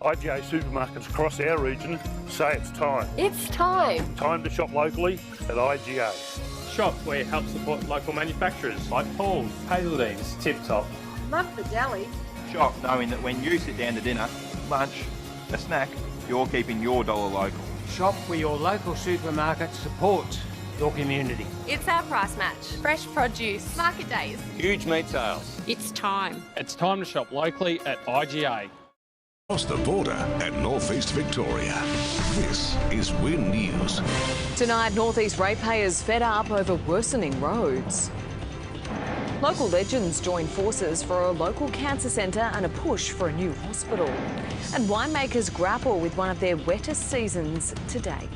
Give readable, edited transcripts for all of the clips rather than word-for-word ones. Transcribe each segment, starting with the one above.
IGA supermarkets across our region say it's time. It's time. Time to shop locally at IGA. Shop where you help support local manufacturers like Paul's, Hazeldene's, Tip Top. Love the deli. Shop knowing that when you sit down to dinner, lunch, a snack, you're keeping your dollar local. Shop where your local supermarket supports your community. It's our price match. Fresh produce. Market days. Huge meat sales. It's time. It's time to shop locally at IGA. Across the border at North East Victoria. This is Win News. Tonight, North East ratepayers fed up over worsening roads. Local legends join forces for a local cancer centre and a push for a new hospital. And winemakers grapple with one of their wettest seasons to date.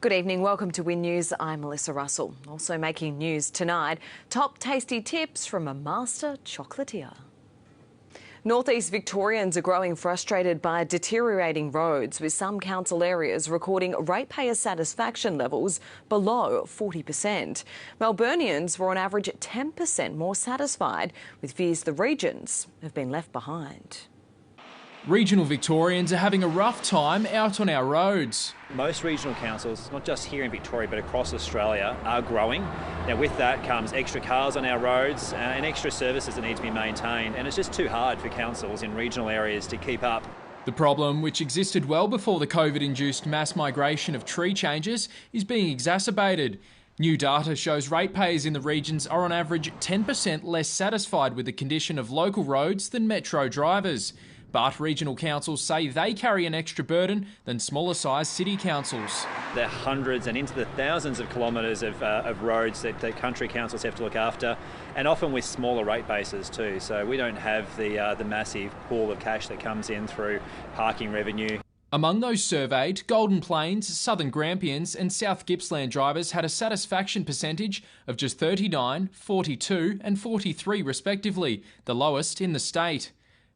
Good evening, welcome to Win News. I'm Melissa Russell. Also making news tonight, top tasty tips from a master chocolatier. North East Victorians are growing frustrated by deteriorating roads, with some council areas recording ratepayer satisfaction levels below 40%. Melburnians were on average 10% more satisfied, with fears the regions have been left behind. Regional Victorians are having a rough time out on our roads. Most regional councils, not just here in Victoria but across Australia, are growing. Now with that comes extra cars on our roads and extra services that need to be maintained, and it's just too hard for councils in regional areas to keep up. The problem, which existed well before the COVID-induced mass migration of tree changes, is being exacerbated. New data shows ratepayers in the regions are on average 10% less satisfied with the condition of local roads than metro drivers. But regional councils say they carry an extra burden than smaller-sized city councils. There are hundreds and into the thousands of kilometres of roads that country councils have to look after, and often with smaller rate bases too. So we don't have the massive pool of cash that comes in through parking revenue. Among those surveyed, Golden Plains, Southern Grampians and South Gippsland drivers had a satisfaction percentage of just 39, 42 and 43 respectively, the lowest in the state.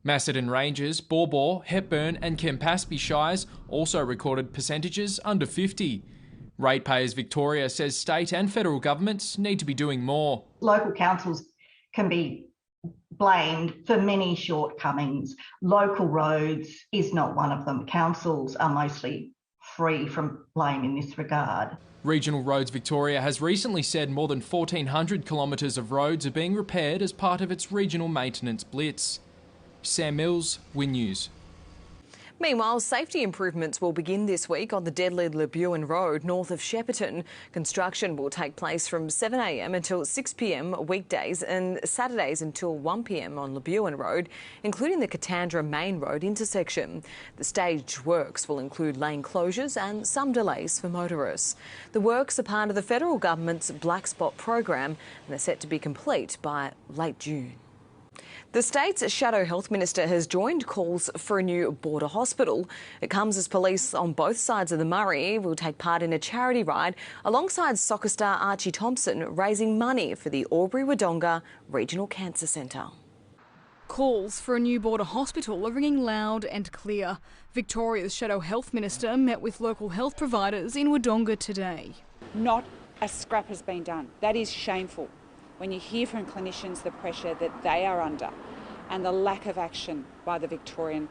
Macedon Ranges, Baw Baw, Hepburn and Campaspe Shires also recorded percentages under 50. Ratepayers Victoria says state and federal governments need to be doing more. Local councils can be blamed for many shortcomings. Local roads is not one of them. Councils are mostly free from blame in this regard. Regional Roads Victoria has recently said more than 1,400 kilometres of roads are being repaired as part of its regional maintenance blitz. Sam Mills, Win News. Meanwhile, safety improvements will begin this week on the deadly Lebuan Road north of Shepparton. Construction will take place from 7 a.m. until 6 p.m. weekdays and Saturdays until 1 p.m. on Lebuan Road, including the Katandra Main Road intersection. The staged works will include lane closures and some delays for motorists. The works are part of the federal government's Black Spot program and they're set to be complete by late June. The state's Shadow Health Minister has joined calls for a new border hospital. It comes as police on both sides of the Murray will take part in a charity ride alongside soccer star Archie Thompson, raising money for the Albury-Wodonga Regional Cancer Centre. Calls for a new border hospital are ringing loud and clear. Victoria's Shadow Health Minister met with local health providers in Wodonga today. Not a scrap has been done. That is shameful. When you hear from clinicians the pressure that they are under and the lack of action by the Victorian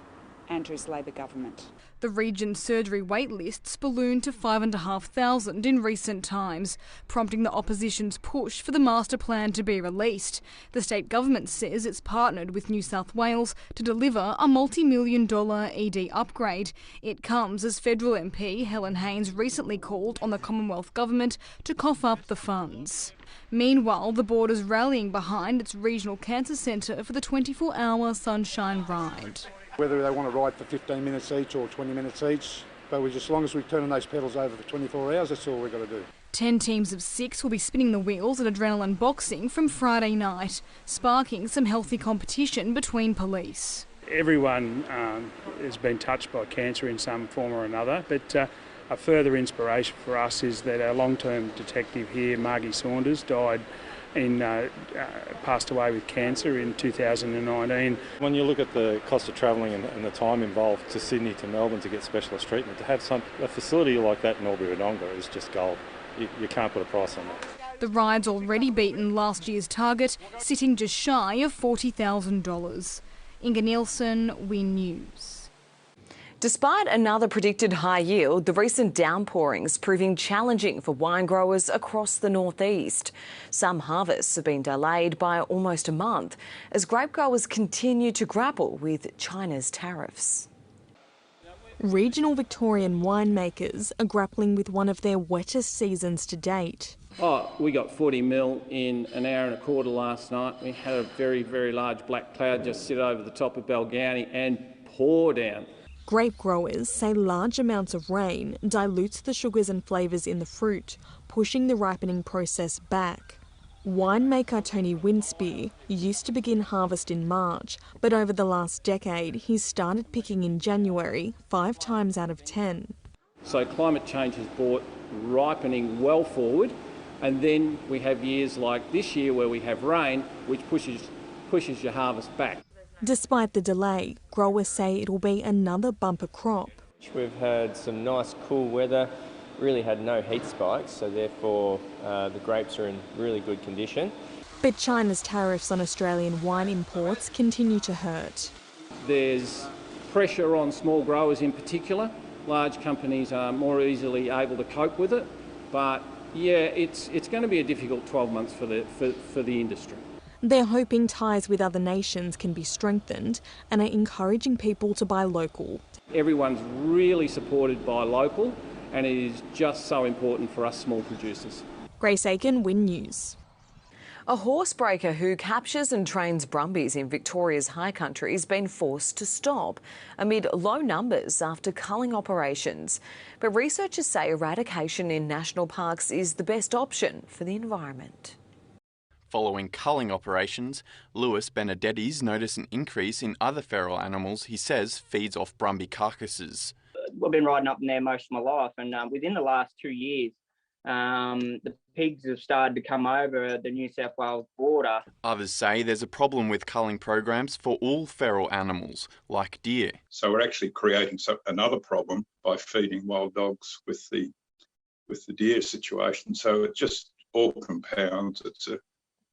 Andrews Labor government. The region's surgery wait lists ballooned to 5,500 in recent times, prompting the opposition's push for the master plan to be released. The state government says it's partnered with New South Wales to deliver a multi-million-dollar ED upgrade. It comes as federal MP Helen Haines recently called on the Commonwealth government to cough up the funds. Meanwhile, the boarder's rallying behind its regional cancer centre for the 24-hour Sunshine Ride. Whether they want to ride for 15 minutes each or 20 minutes each, but as long as we're turning those pedals over for 24 hours, that's all we've got to do. 10 teams of 6 will be spinning the wheels at Adrenaline Boxing from Friday night, sparking some healthy competition between police. Everyone has been touched by cancer in some form or another, but a further inspiration for us is that our long-term detective here, Margie Saunders, passed away with cancer in 2019. When you look at the cost of travelling and the time involved to Sydney to Melbourne to get specialist treatment, to have a facility like that in Albury-Wodonga is just gold. You can't put a price on that. The ride's already beaten last year's target, sitting just shy of $40,000. Inga Nielsen, Win News. Despite another predicted high yield, the recent downpourings proving challenging for wine growers across the northeast. Some harvests have been delayed by almost a month as grape growers continue to grapple with China's tariffs. Regional Victorian winemakers are grappling with one of their wettest seasons to date. We got 40 mil in an hour and a quarter last night. We had a very, very large black cloud just sit over the top of Balgownie and pour down. Grape growers say large amounts of rain dilutes the sugars and flavours in the fruit, pushing the ripening process back. Winemaker Tony Winspear used to begin harvest in March, but over the last decade he's started picking in January 5 times out of 10. So climate change has brought ripening well forward, and then we have years like this year where we have rain, which pushes your harvest back. Despite the delay, growers say it'll be another bumper crop. We've had some nice cool weather, really had no heat spikes, so therefore the grapes are in really good condition. But China's tariffs on Australian wine imports continue to hurt. There's pressure on small growers in particular. Large companies are more easily able to cope with it, but yeah, it's going to be a difficult 12 months for the industry. They're hoping ties with other nations can be strengthened and are encouraging people to buy local. Everyone's really supported by local, and it is just so important for us small producers. Grace Aiken, Win News. A horsebreaker who captures and trains brumbies in Victoria's high country has been forced to stop amid low numbers after culling operations. But researchers say eradication in national parks is the best option for the environment. Following culling operations, Lewis Benedetti's noticed an increase in other feral animals he says feeds off brumby carcasses. I've been riding up in there most of my life, and within the last 2 years, the pigs have started to come over the New South Wales border. Others say there's a problem with culling programs for all feral animals, like deer. So we're actually creating another problem by feeding wild dogs with the deer situation. So it just all compounds.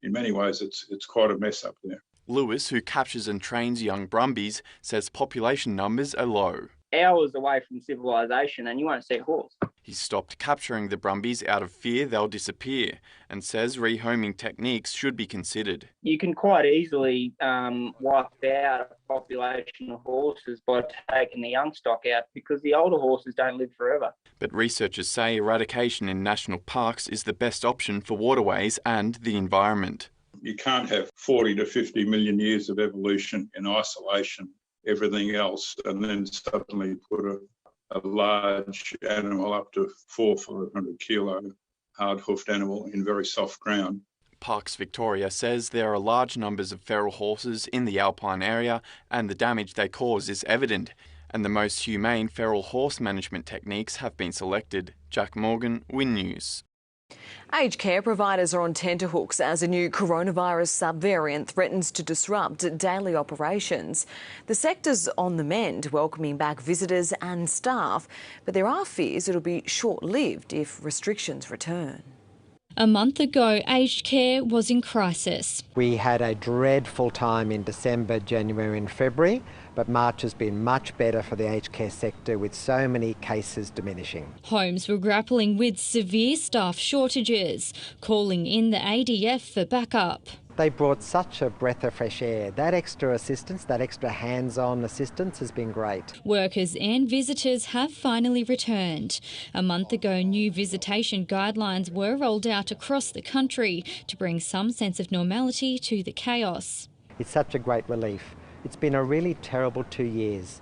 In many ways, it's quite a mess up there. Lewis, who captures and trains young brumbies, says population numbers are low. Hours away from civilisation and you won't see a horse. He stopped capturing the brumbies out of fear they'll disappear and says rehoming techniques should be considered. You can quite easily wipe out a population of horses by taking the young stock out because the older horses don't live forever. But researchers say eradication in national parks is the best option for waterways and the environment. You can't have 40 to 50 million years of evolution in isolation, everything else, and then suddenly put a large animal up to 400-500 kilo hard-hoofed animal in very soft ground. Parks Victoria says there are large numbers of feral horses in the alpine area and the damage they cause is evident, and the most humane feral horse management techniques have been selected. Jack Morgan, Win News. Aged care providers are on tenterhooks as a new coronavirus subvariant threatens to disrupt daily operations. The sector's on the mend, welcoming back visitors and staff, but there are fears it'll be short-lived if restrictions return. A month ago, aged care was in crisis. We had a dreadful time in December, January and February, but March has been much better for the aged care sector with so many cases diminishing. Homes were grappling with severe staff shortages, calling in the ADF for backup. They brought such a breath of fresh air. That extra assistance, that extra hands-on assistance has been great. Workers and visitors have finally returned. A month ago, new visitation guidelines were rolled out across the country to bring some sense of normality to the chaos. It's such a great relief. It's been a really terrible 2 years,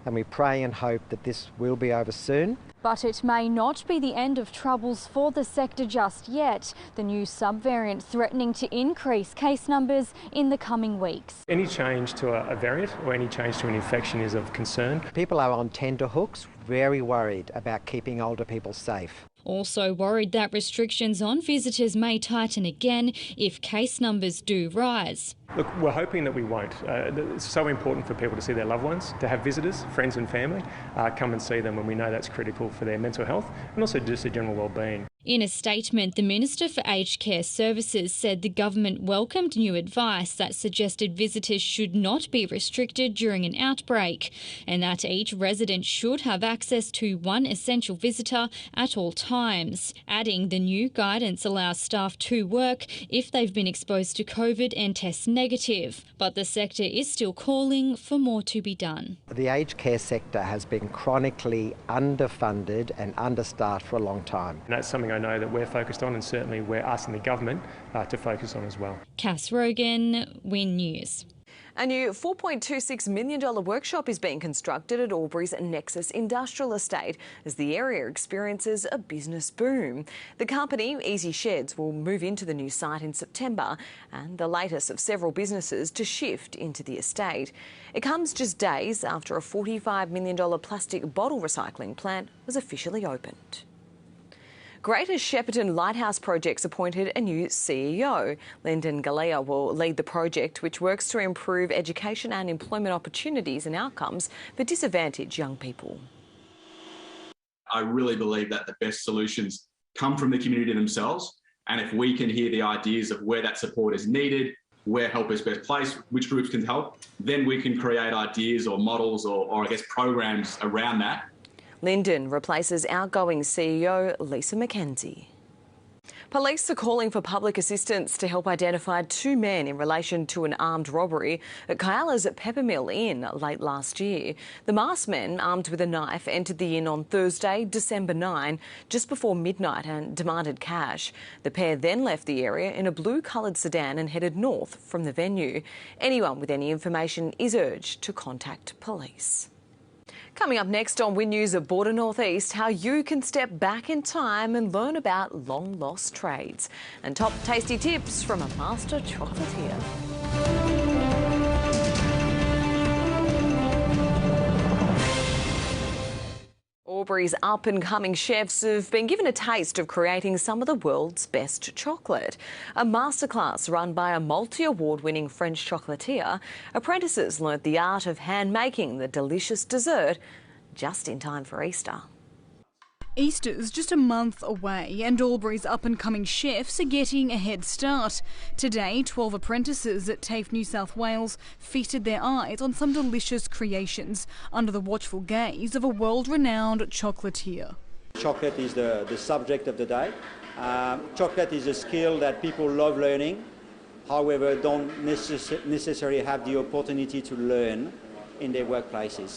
and we pray and hope that this will be over soon. But it may not be the end of troubles for the sector just yet. The new subvariant threatening to increase case numbers in the coming weeks. Any change to a variant or any change to an infection is of concern. People are on tenterhooks, very worried about keeping older people safe. Also worried that restrictions on visitors may tighten again if case numbers do rise. Look, we're hoping that we won't. It's so important for people to see their loved ones, to have visitors, friends and family, come and see them when we know that's critical for their mental health and also just their general well-being. In a statement, the Minister for Aged Care Services said the government welcomed new advice that suggested visitors should not be restricted during an outbreak and that each resident should have access to one essential visitor at all times, adding the new guidance allows staff to work if they've been exposed to COVID and test negative. But the sector is still calling for more to be done. The aged care sector has been chronically underfunded and understaffed for a long time. And that's something I know that we're focused on, and certainly we're asking the government to focus on as well. Cass Rogan, Win News. A new $4.26 million workshop is being constructed at Albury's Nexus Industrial Estate as the area experiences a business boom. The company, Easy Sheds, will move into the new site in September and the latest of several businesses to shift into the estate. It comes just days after a $45 million plastic bottle recycling plant was officially opened. Greater Shepparton Lighthouse Projects appointed a new CEO. Lyndon Galea will lead the project, which works to improve education and employment opportunities and outcomes for disadvantaged young people. I really believe that the best solutions come from the community themselves, and if we can hear the ideas of where that support is needed, where help is best placed, which groups can help, then we can create ideas or models or I guess programs around that. Lyndon replaces outgoing CEO Lisa McKenzie. Police are calling for public assistance to help identify two men in relation to an armed robbery at Kyala's Peppermill Inn late last year. The masked men, armed with a knife, entered the inn on Thursday, December 9, just before midnight and demanded cash. The pair then left the area in a blue-coloured sedan and headed north from the venue. Anyone with any information is urged to contact police. Coming up next on Win News at Border Northeast, how you can step back in time and learn about long-lost trades. And top tasty tips from a master chocolatier. Albury's up-and-coming chefs have been given a taste of creating some of the world's best chocolate. A masterclass run by a multi-award-winning French chocolatier, apprentices learnt the art of hand-making the delicious dessert just in time for Easter. Easter's just a month away and Albury's up-and-coming chefs are getting a head start. Today, 12 apprentices at TAFE New South Wales feasted their eyes on some delicious creations under the watchful gaze of a world-renowned chocolatier. Chocolate is the subject of the day. Chocolate is a skill that people love learning, however don't necessarily have the opportunity to learn in their workplaces.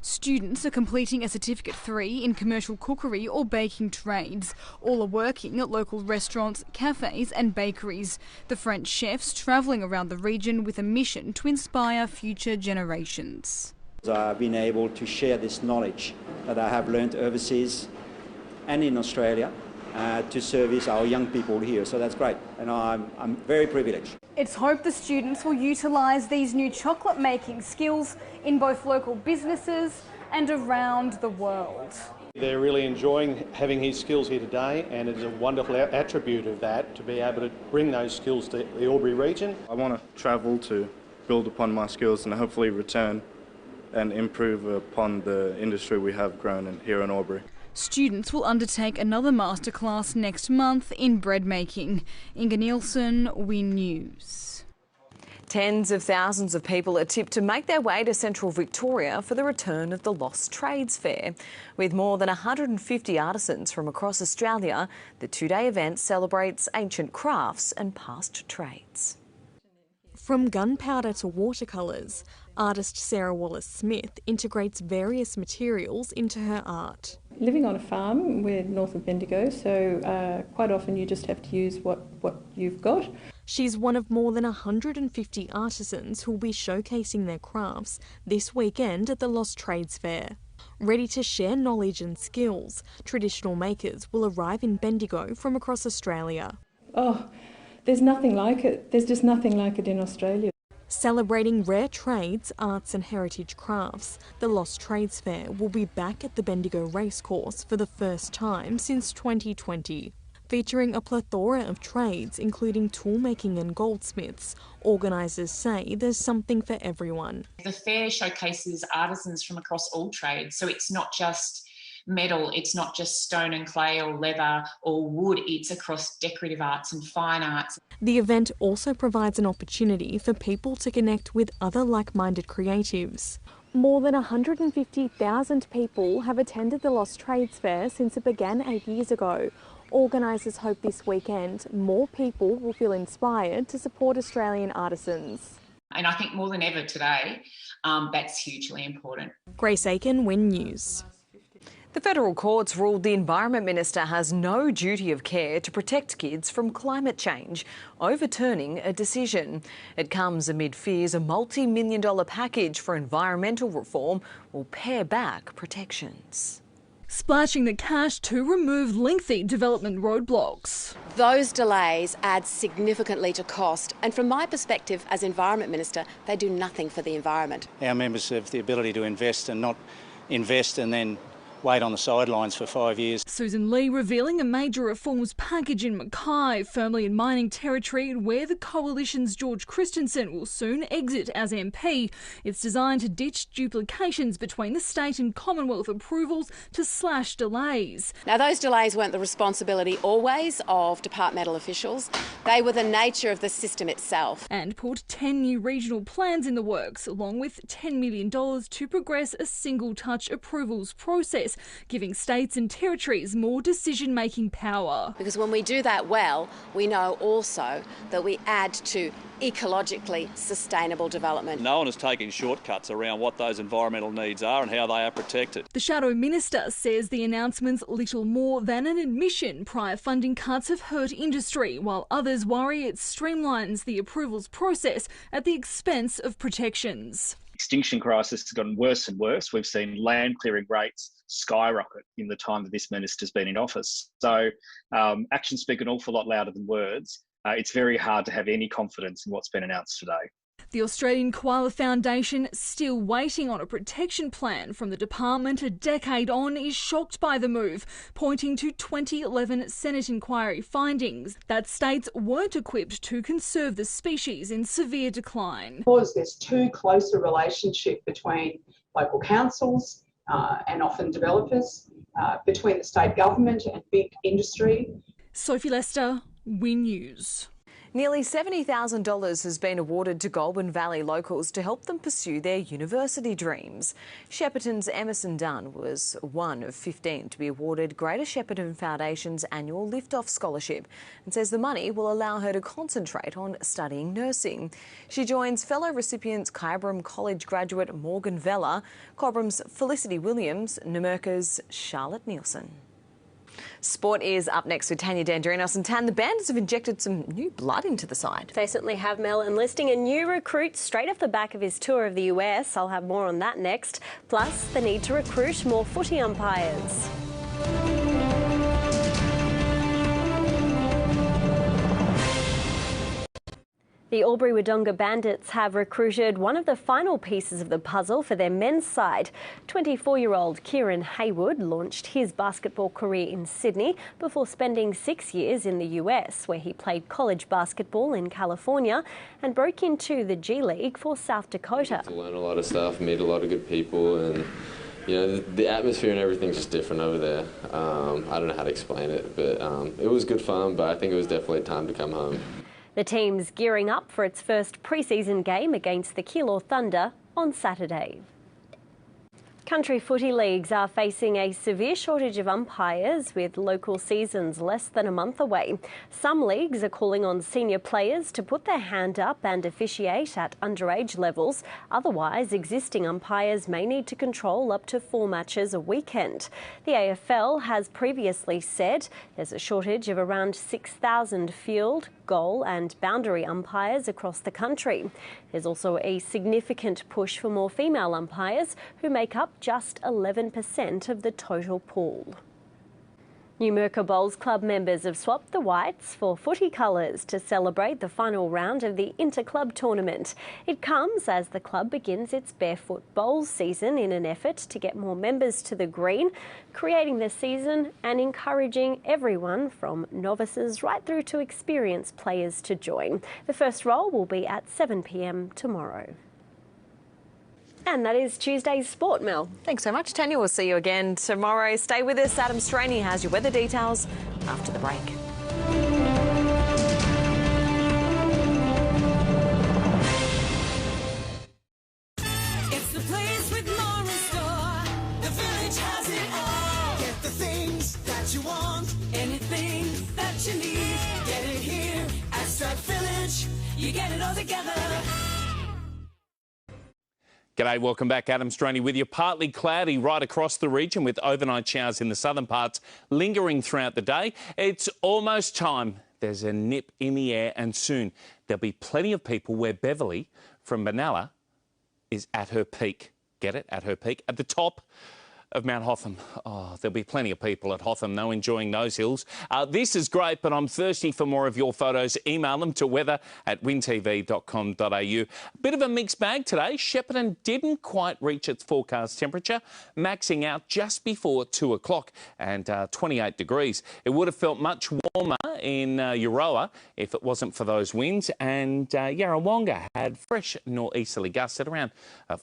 Students are completing a Certificate 3 in commercial cookery or baking trades. All are working at local restaurants, cafes and bakeries. The French chefs travelling around the region with a mission to inspire future generations. I've been able to share this knowledge that I have learned overseas and in Australia to service our young people here, so that's great and I'm very privileged. It's hoped the students will utilise these new chocolate making skills in both local businesses and around the world. They're really enjoying having his skills here today, and it's a wonderful attribute of that to be able to bring those skills to the Albury region. I want to travel to build upon my skills and hopefully return and improve upon the industry we have grown in here in Albury. Students will undertake another masterclass next month in bread making. Inga Nielsen, Win News. Tens of thousands of people are tipped to make their way to central Victoria for the return of the Lost Trades Fair. With more than 150 artisans from across Australia, the two-day event celebrates ancient crafts and past trades. From gunpowder to watercolours, artist Sarah Wallace-Smith integrates various materials into her art. Living on a farm, we're north of Bendigo, so quite often you just have to use what you've got. She's one of more than 150 artisans who'll be showcasing their crafts this weekend at the Lost Trades Fair. Ready to share knowledge and skills, traditional makers will arrive in Bendigo from across Australia. Oh, there's nothing like it. There's just nothing like it in Australia. Celebrating rare trades, arts and heritage crafts, the Lost Trades Fair will be back at the Bendigo Racecourse for the first time since 2020. Featuring a plethora of trades, including toolmaking and goldsmiths, organisers say there's something for everyone. The fair showcases artisans from across all trades, so it's not just metal. It's not just stone and clay or leather or wood. It's across decorative arts and fine arts. The event also provides an opportunity for people to connect with other like-minded creatives. More than 150,000 people have attended the Lost Trades Fair since it began 8 years ago. Organisers hope this weekend more people will feel inspired to support Australian artisans. And I think more than ever today, that's hugely important. Grace Aiken, Win News. The federal courts ruled the Environment Minister has no duty of care to protect kids from climate change, overturning a decision. It comes amid fears a multi-million-dollar package for environmental reform will pare back protections. Splashing the cash to remove lengthy development roadblocks. Those delays add significantly to cost, and from my perspective as Environment Minister, they do nothing for the environment. Our members have the ability to invest and not invest and then wait on the sidelines for 5 years. Susan Lee revealing a major reforms package in Mackay, firmly in mining territory where the Coalition's George Christensen will soon exit as MP. It's designed to ditch duplications between the state and Commonwealth approvals to slash delays. Now, those delays weren't the responsibility always of departmental officials. They were the nature of the system itself. And put 10 new regional plans in the works, along with $10 million to progress a single-touch approvals process, giving states and territories more decision-making power. Because when we do that well, we know also that we add to ecologically sustainable development. No one is taking shortcuts around what those environmental needs are and how they are protected. The Shadow Minister says the announcement's little more than an admission prior funding cuts have hurt industry, while others worry it streamlines the approvals process at the expense of protections. Extinction crisis has gotten worse and worse. We've seen land clearing rates skyrocket in the time that this minister's been in office. So actions speak an awful lot louder than words. It's very hard to have any confidence in what's been announced today. The Australian Koala Foundation, still waiting on a protection plan from the department a decade on, is shocked by the move, pointing to 2011 Senate inquiry findings that states weren't equipped to conserve the species in severe decline. Because there's too close a relationship between local councils and often developers, between the state government and big industry. Sophie Lester, Win News. Nearly $70,000 has been awarded to Goulburn Valley locals to help them pursue their university dreams. Shepparton's Emerson Dunn was one of 15 to be awarded Greater Shepparton Foundation's annual Lift-Off Scholarship and says the money will allow her to concentrate on studying nursing. She joins fellow recipients Kyabram College graduate Morgan Vella, Cobram's Felicity Williams, Numurka's Charlotte Nielsen. Sport is up next with Tanya Dendrinos. And Tan, the Bandits have injected some new blood into the side. They certainly have, Mel, enlisting a new recruit straight off the back of his tour of the US. I'll have more on that next. Plus, the need to recruit more footy umpires. The Albury-Wodonga Bandits have recruited one of the final pieces of the puzzle for their men's side. 24-year-old Kieran Haywood launched his basketball career in Sydney before spending 6 years in the US, where he played college basketball in California and broke into the G League for South Dakota. To learn a lot of stuff, meet a lot of good people, and you know, the atmosphere and everything's just different over there. I don't know how to explain it, but it was good fun, but I think it was definitely time to come home. The team's gearing up for its first pre-season game against the Keilor Thunder on Saturday. Country footy leagues are facing a severe shortage of umpires with local seasons less than a month away. Some leagues are calling on senior players to put their hand up and officiate at underage levels. Otherwise, existing umpires may need to control up to 4 matches a weekend. The AFL has previously said there's a shortage of around 6,000 field, goal and boundary umpires across the country. There's also a significant push for more female umpires who make up just 11% of the total pool. Numurka Bowls Club members have swapped the whites for footy colours to celebrate the final round of the Inter-Club tournament. It comes as the club begins its barefoot bowls season in an effort to get more members to the green, creating the season and encouraging everyone from novices right through to experienced players to join. The first roll will be at 7 p.m. tomorrow. And that is Tuesday's Sport, Mel. Thanks so much, Tanya. We'll see you again tomorrow. Stay with us. Adam Straney has your weather details after the break. It's the place with more in store. The Village has it all. Get the things that you want, anything that you need. Get it here at Stripe Village. You get it all together. G'day, welcome back. Adam Straney with you. Partly cloudy right across the region with overnight showers in the southern parts lingering throughout the day. It's almost time. There's a nip in the air and soon there'll be plenty of people where Beverly from Benalla is at her peak. Get it? At her peak. At the top of Mount Hotham. Oh, there'll be plenty of people at Hotham, though, enjoying those hills. This is great, but I'm thirsty for more of your photos. Email them to weather@wintv.com.au. A bit of a mixed bag today. Shepparton didn't quite reach its forecast temperature, maxing out just before 2 o'clock and 28 degrees. It would have felt much warmer in Euroa if it wasn't for those winds, and Yarrawonga had fresh northeasterly gusts at around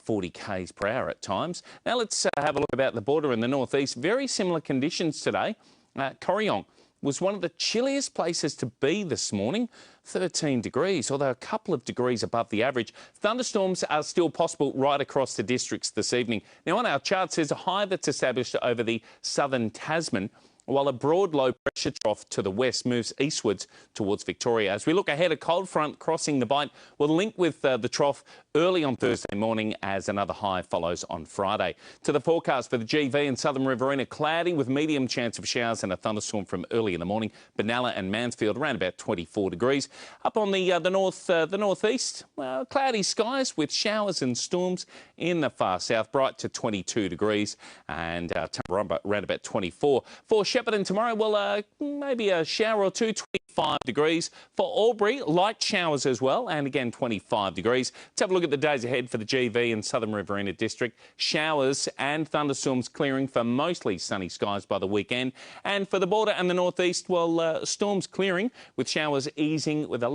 40 k's per hour at times. Now let's have a look about the border in the northeast. Very similar conditions today. Corryong was one of the chilliest places to be this morning, 13 degrees, although a couple of degrees above the average. Thunderstorms are still possible right across the districts this evening. Now on our charts there's a high that's established over the southern Tasman, while a broad low pressure trough to the west moves eastwards towards Victoria. As we look ahead, a cold front crossing the Bight will link with the trough early on Thursday morning as another high follows on Friday. To the forecast for the GV and southern Riverina, cloudy with medium chance of showers and a thunderstorm from early in the morning. Benalla and Mansfield around about 24 degrees. Up on the northeast, cloudy skies with showers and storms in the far south, bright to 22 degrees and Tumbarumba around about 24. For Shepparton tomorrow, well, maybe a shower or two, 25 degrees. For Albury, light showers as well, and again 25 degrees. Let's have a look at the days ahead for the GV and southern Riverina district. Showers and thunderstorms clearing for mostly sunny skies by the weekend. And for the border and the northeast, well, storms clearing with showers easing with a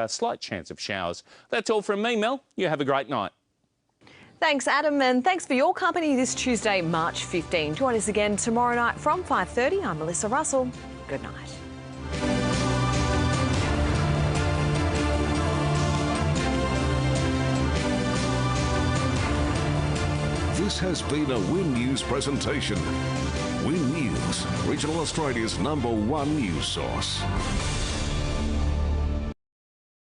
slight chance of showers. That's all from me, Mel. You have a great night. Thanks, Adam, and thanks for your company this Tuesday, March 15. Join us again tomorrow night from 5:30. I'm Melissa Russell. Good night. This has been a Win News presentation. Win News, Regional Australia's #1 news source.